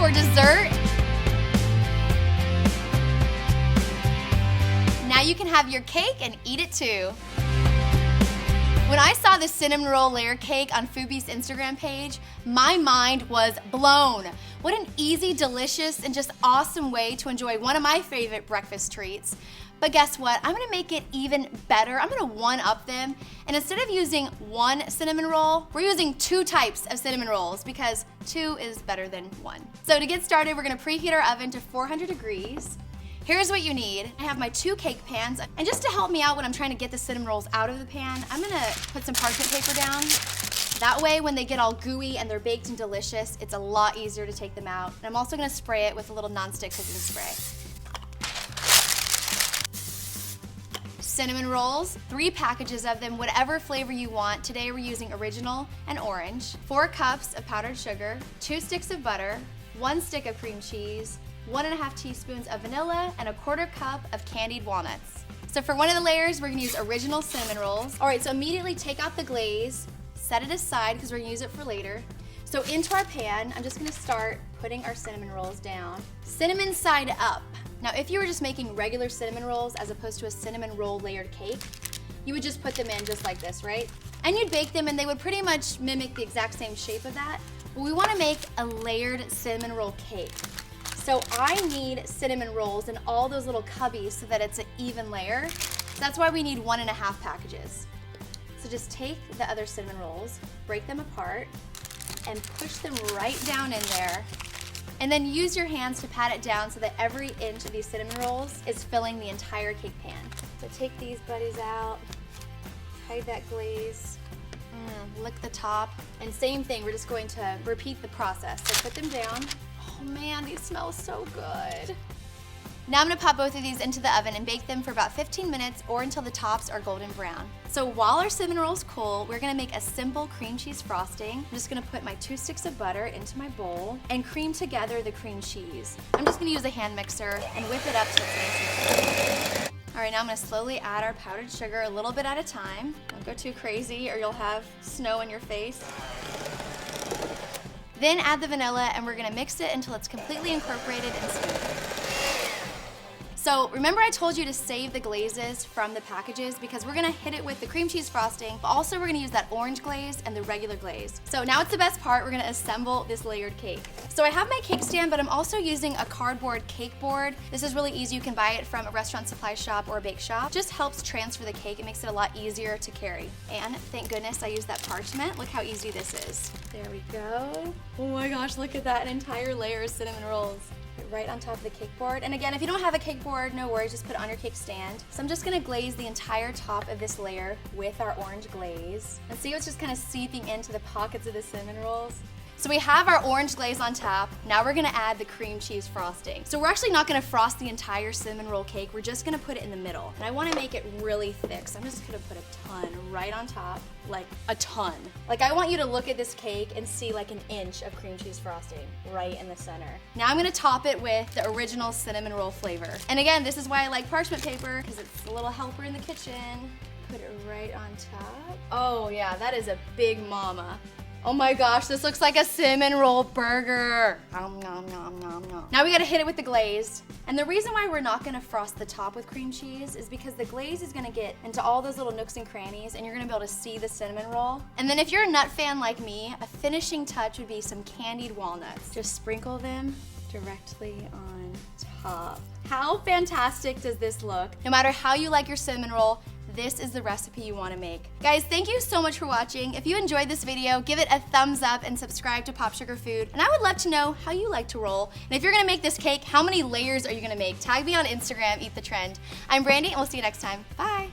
for dessert. Now you can have your cake and eat it too. When I saw the cinnamon roll layer cake on Fubi's Instagram page, my mind was blown. What an easy, delicious, and just awesome way to enjoy one of my favorite breakfast treats. But guess what? I'm gonna make it even better. I'm gonna one-up them. And instead of using one cinnamon roll, we're using 2 types of cinnamon rolls because 2 is better than 1. So to get started, we're gonna preheat our oven to 400 degrees. Here's what you need. I have my 2 cake pans. And just to help me out when I'm trying to get the cinnamon rolls out of the pan, I'm gonna put some parchment paper down. That way, when they get all gooey and they're baked and delicious, it's a lot easier to take them out. And I'm also gonna spray it with a little nonstick cooking spray. Cinnamon rolls, 3 packages of them, whatever flavor you want. Today we're using original and orange. 4 cups of powdered sugar, 2 sticks of butter, 1 stick of cream cheese, 1.5 teaspoons of vanilla, and 1/4 cup of candied walnuts. So for one of the layers, we're gonna use original cinnamon rolls. All right, so immediately take out the glaze, set it aside because we're gonna use it for later. So into our pan, I'm just gonna start putting our cinnamon rolls down. Cinnamon side up. Now, if you were just making regular cinnamon rolls as opposed to a cinnamon roll layered cake, you would just put them in just like this, right? And you'd bake them and they would pretty much mimic the exact same shape of that. But we wanna make a layered cinnamon roll cake. So I need cinnamon rolls in all those little cubbies so that it's an even layer. So that's why we need 1.5 packages. So just take the other cinnamon rolls, break them apart, and push them right down in there. And then use your hands to pat it down so that every inch of these cinnamon rolls is filling the entire cake pan. So take these buddies out, hide that glaze, lick the top, and same thing, we're just going to repeat the process. So put them down. Oh man, these smell so good. Now I'm gonna pop both of these into the oven and bake them for about 15 minutes or until the tops are golden brown. So while our cinnamon rolls cool, we're gonna make a simple cream cheese frosting. I'm just gonna put my 2 sticks of butter into my bowl and cream together the cream cheese. I'm just gonna use a hand mixer and whip it up till it's nice and creamy. All right, now I'm gonna slowly add our powdered sugar a little bit at a time. Don't go too crazy or you'll have snow in your face. Then add the vanilla and we're gonna mix it until it's completely incorporated and smooth. So remember I told you to save the glazes from the packages because we're gonna hit it with the cream cheese frosting, but also we're gonna use that orange glaze and the regular glaze. So now it's the best part, we're gonna assemble this layered cake. So I have my cake stand, but I'm also using a cardboard cake board. This is really easy, you can buy it from a restaurant supply shop or a bake shop. Just helps transfer the cake, it makes it a lot easier to carry. And thank goodness I used that parchment. Look how easy this is. There we go. Oh my gosh, look at that, an entire layer of cinnamon rolls. Right on top of the cake board. And again, if you don't have a cake board, no worries, just put it on your cake stand. So I'm just gonna glaze the entire top of this layer with our orange glaze. And see, it's just kind of seeping into the pockets of the cinnamon rolls. So we have our orange glaze on top. Now we're gonna add the cream cheese frosting. So we're actually not gonna frost the entire cinnamon roll cake. We're just gonna put it in the middle. And I wanna make it really thick. So I'm just gonna put a ton right on top, like a ton. Like I want you to look at this cake and see like an inch of cream cheese frosting right in the center. Now I'm gonna top it with the original cinnamon roll flavor. And again, this is why I like parchment paper because it's a little helper in the kitchen. Put it right on top. Oh yeah, that is a big mama. Oh my gosh, this looks like a cinnamon roll burger. Nom, nom, nom, nom, nom. Now we gotta hit it with the glaze. And the reason why we're not gonna frost the top with cream cheese is because the glaze is gonna get into all those little nooks and crannies and you're gonna be able to see the cinnamon roll. And then if you're a nut fan like me, a finishing touch would be some candied walnuts. Just sprinkle them directly on top. How fantastic does this look? No matter how you like your cinnamon roll, this is the recipe you want to make. Guys, thank you so much for watching. If you enjoyed this video, give it a thumbs up and subscribe to Popsugar Food. And I would love to know how you like to roll. And if you're gonna make this cake, how many layers are you gonna make? Tag me on Instagram, Eat the Trend. I'm Brandy, and we'll see you next time. Bye.